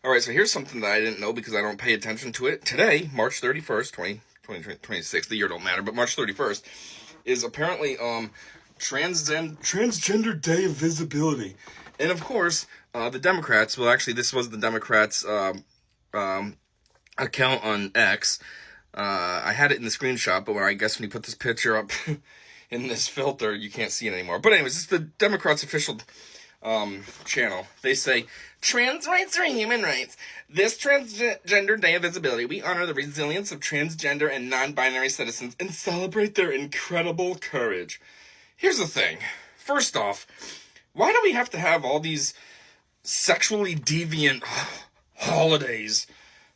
All right, so here's something that I didn't know because I don't pay attention to it. Today, March 31st, 2026, the year don't matter, but March 31st is apparently Transgender Day of Visibility. And of course, the Democrats, well, actually, this was the Democrats' account on X. I had it in the screenshot, but I guess when you put this picture up in this filter, you can't see it anymore. But anyways, it's the Democrats' official channel. They say, trans rights are human rights. This Transgender Day of Visibility, we honor the resilience of transgender and non-binary citizens and celebrate their incredible courage. Here's the thing. First off, why do we have to have all these sexually deviant holidays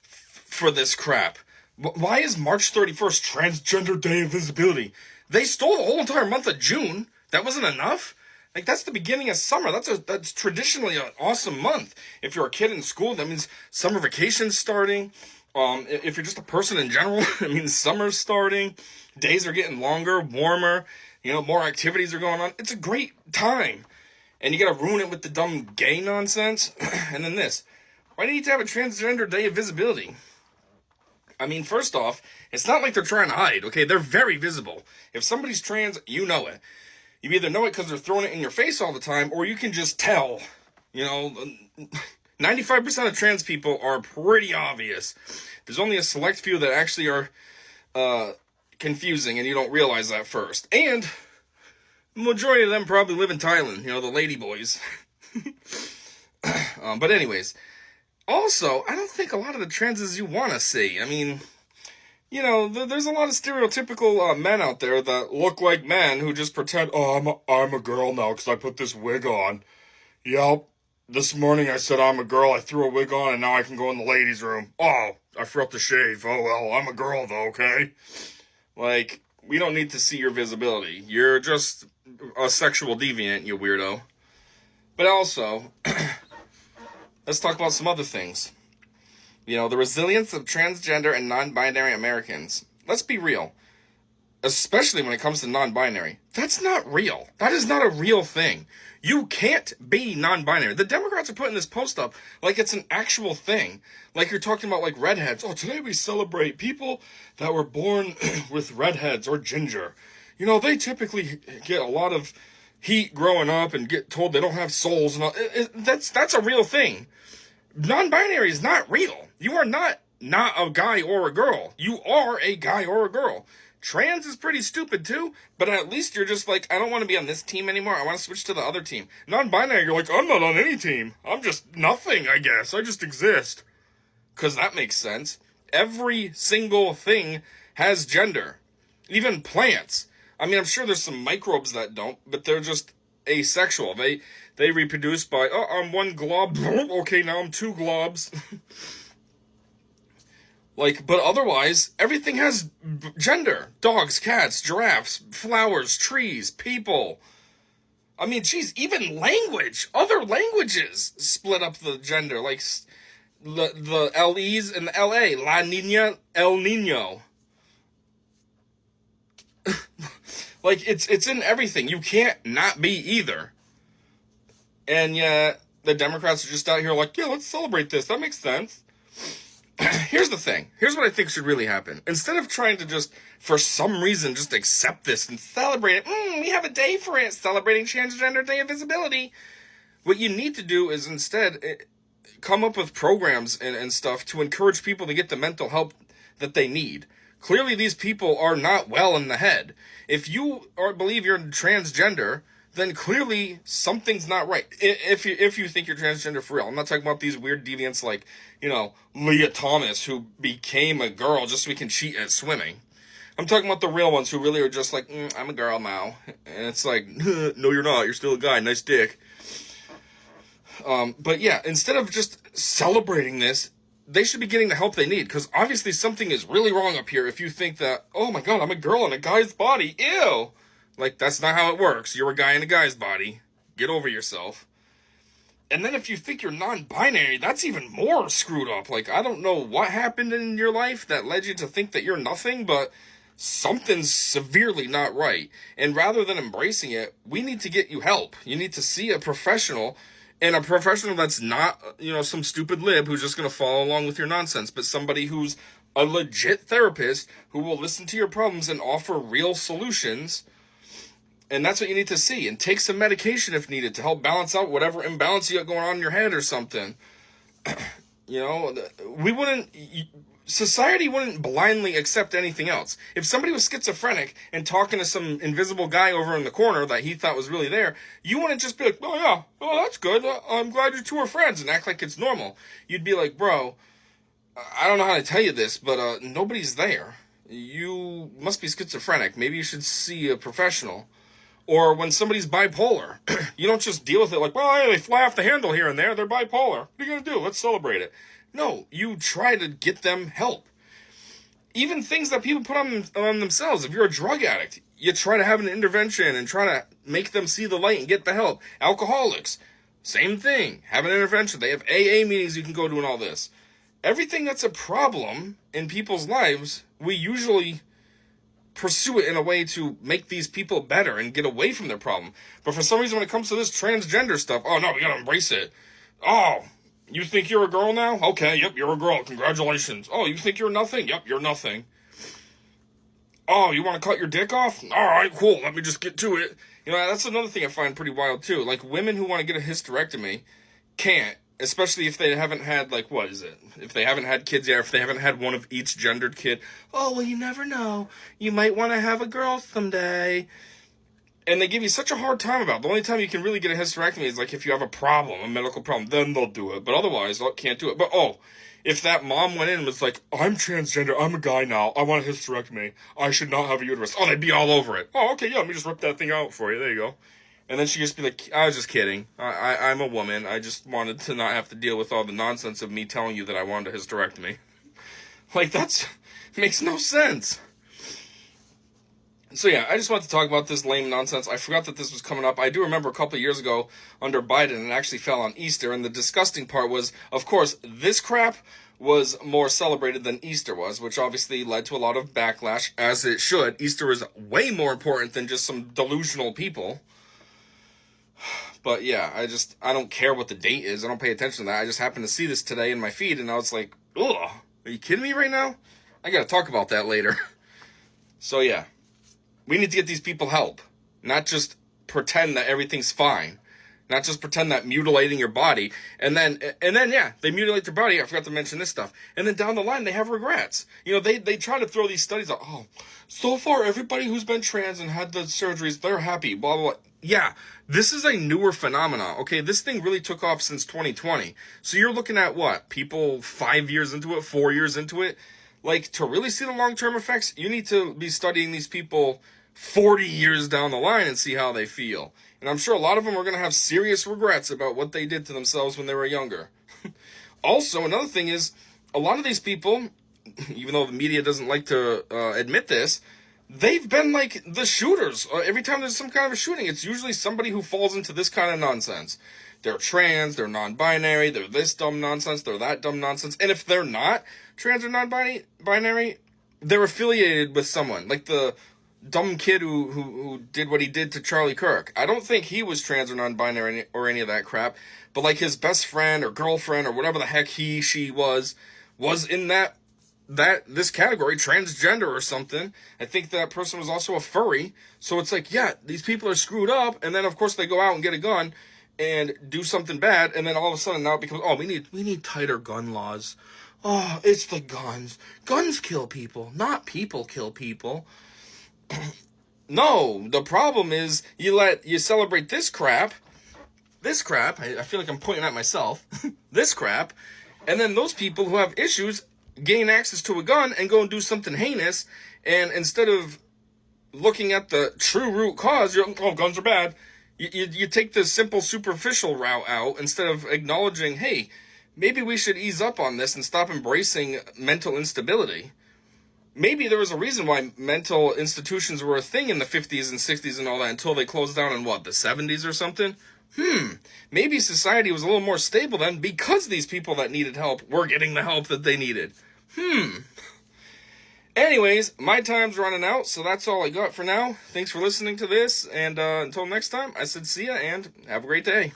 for this crap? Why is March 31st Transgender Day of Visibility? They stole the whole entire month of June. That wasn't enough? Like, that's the beginning of summer. That's traditionally an awesome month. If you're a kid in school, that means summer vacation's starting. If you're just a person in general, it means summer's starting. Days are getting longer, warmer. More activities are going on. It's a great time. And you gotta ruin it with the dumb gay nonsense. And then this. Why do you need to have a Transgender Day of Visibility? I mean, first off, it's not like they're trying to hide, okay? They're very visible. If somebody's trans, you know it. You either know it because they're throwing it in your face all the time, or you can just tell. 95% of trans people are pretty obvious. There's only a select few that actually are confusing, and you don't realize that first. And the majority of them probably live in Thailand, the lady boys. But anyways, also, I don't think a lot of the transes you want to see. I mean, there's a lot of stereotypical men out there that look like men who just pretend, oh, I'm a girl now because I put this wig on. Yep, this morning I said I'm a girl, I threw a wig on, and now I can go in the ladies' room. Oh, I forgot to shave. Oh, well, I'm a girl though, okay? Like, we don't need to see your visibility. You're just a sexual deviant, you weirdo. But also, let's talk about some other things. The resilience of transgender and non-binary Americans. Let's be real. Especially when it comes to non-binary. That's not real. That is not a real thing. You can't be non-binary. The Democrats are putting this post up like it's an actual thing. Like you're talking about like redheads. Oh, today we celebrate people that were born with redheads or ginger. They typically get a lot of heat growing up and get told they don't have souls and all. That's a real thing. Non-binary is not real. You are not a guy or a girl. You are a guy or a girl. Trans is pretty stupid too, but at least you're just like, I don't want to be on this team anymore. I want to switch to the other team. Non-binary, you're like, I'm not on any team. I'm just nothing, I guess. I just exist. Because that makes sense. Every single thing has gender. Even plants. I mean, I'm sure there's some microbes that don't, but they're just asexual. They reproduce by, oh, I'm one glob. Okay, now I'm two globs. But otherwise, everything has gender. Dogs, cats, giraffes, flowers, trees, people. I mean, geez, even language. Other languages split up the gender. Like the LEs and the LA. La Nina, El Nino. It's in everything. You can't not be either. And yet, the Democrats are just out here like, yeah, let's celebrate this. That makes sense. Here's the thing. Here's what I think should really happen. Instead of trying to just, for some reason, just accept this and celebrate it. We have a day for it, celebrating Transgender Day of Visibility. What you need to do is instead come up with programs and stuff to encourage people to get the mental help that they need. Clearly, these people are not well in the head. If you believe you're transgender, then clearly something's not right. If you think you're transgender for real. I'm not talking about these weird deviants like, Leah Thomas, who became a girl just so we can cheat at swimming. I'm talking about the real ones who really are just like, I'm a girl now. And it's like, no, you're not. You're still a guy. Nice dick. But yeah, instead of just celebrating this, they should be getting the help they need. Because obviously something is really wrong up here if you think that, oh my God, I'm a girl in a guy's body. Ew. That's not how it works. You're a guy in a guy's body. Get over yourself. And then if you think you're non-binary, that's even more screwed up. I don't know what happened in your life that led you to think that you're nothing, but something's severely not right. And rather than embracing it, we need to get you help. You need to see a professional And a professional that's not, some stupid lib who's just going to follow along with your nonsense, but somebody who's a legit therapist who will listen to your problems and offer real solutions. And that's what you need to see. And take some medication if needed to help balance out whatever imbalance you got going on in your head or something. Society wouldn't blindly accept anything else. If somebody was schizophrenic and talking to some invisible guy over in the corner that he thought was really there, you wouldn't just be like, oh yeah, oh that's good, I'm glad you two are friends, and act like it's normal. You'd be like, bro, I don't know how to tell you this, but nobody's there. You must be schizophrenic. Maybe you should see a professional. Or when somebody's bipolar, you don't just deal with it like, well, they fly off the handle here and there, they're bipolar. What are you going to do? Let's celebrate it. No, you try to get them help. Even things that people put on themselves. If you're a drug addict, you try to have an intervention and try to make them see the light and get the help. Alcoholics, same thing. Have an intervention. They have AA meetings you can go to and all this. Everything that's a problem in people's lives, we usually pursue it in a way to make these people better and get away from their problem. But for some reason, when it comes to this transgender stuff, oh no, we gotta embrace it. Oh, you think you're a girl now? Okay, yep, you're a girl. Congratulations. Oh, you think you're nothing? Yep, you're nothing. Oh, you want to cut your dick off? All right, cool. Let me just get to it. That's another thing I find pretty wild, too. Like, women who want to get a hysterectomy can't, especially if they haven't had, what is it? If they haven't had kids yet, if they haven't had one of each gendered kid. Oh, well, you never know. You might want to have a girl someday. And they give you such a hard time about it. The only time you can really get a hysterectomy is if you have a problem, a medical problem, then they'll do it. But otherwise, can't do it. But if that mom went in and was like, I'm transgender, I'm a guy now, I want a hysterectomy, I should not have a uterus. Oh, they'd be all over it. Oh, okay, yeah, let me just rip that thing out for you. There you go. And then she'd just be like, I was just kidding. I'm a woman. I just wanted to not have to deal with all the nonsense of me telling you that I wanted a hysterectomy. That makes no sense. So yeah, I just wanted to talk about this lame nonsense. I forgot that this was coming up. I do remember a couple of years ago under Biden, it actually fell on Easter, and the disgusting part was, of course, this crap was more celebrated than Easter was, which obviously led to a lot of backlash, as it should. Easter is way more important than just some delusional people. But yeah, I don't care what the date is. I don't pay attention to that. I just happened to see this today in my feed, and I was like, ugh, are you kidding me right now? I gotta talk about that later. So yeah. We need to get these people help, not just pretend that everything's fine, not just pretend that mutilating your body, and then yeah, they mutilate their body. I forgot to mention this stuff, and then down the line they have regrets. They try to throw these studies out. Oh, so far everybody who's been trans and had the surgeries, they're happy. Blah blah blah. Yeah, this is a newer phenomenon. Okay, this thing really took off since 2020. So you're looking at what? People 5 years into it, 4 years into it. To really see the long-term effects, you need to be studying these people 40 years down the line and see how they feel. And I'm sure a lot of them are going to have serious regrets about what they did to themselves when they were younger. Also, another thing is, a lot of these people, even though the media doesn't like to admit this, they've been the shooters. Every time there's some kind of a shooting, it's usually somebody who falls into this kind of nonsense. They're trans, they're non-binary, they're this dumb nonsense, they're that dumb nonsense. And if they're not trans or non-binary, they're affiliated with someone. Like the dumb kid who did what he did to Charlie Kirk. I don't think he was trans or non-binary or any of that crap. But his best friend or girlfriend or whatever the heck she was in this category, transgender or something. I think that person was also a furry. So it's yeah, these people are screwed up. And then, of course, they go out and get a gun and do something bad, and then all of a sudden now it becomes, we need tighter gun laws. Oh, it's the guns. Guns kill people, not people kill people. No, the problem is you celebrate this crap, I feel like I'm pointing at myself, this crap, and then those people who have issues gain access to a gun and go and do something heinous, and instead of looking at the true root cause, guns are bad. You take the simple superficial route out instead of acknowledging, hey, maybe we should ease up on this and stop embracing mental instability. Maybe there was a reason why mental institutions were a thing in the 50s and 60s and all that until they closed down in the 70s or something. Maybe society was a little more stable then because these people that needed help were getting the help that they needed. Anyways, my time's running out, so that's all I got for now. Thanks for listening to this, and until next time, I said see ya, and have a great day.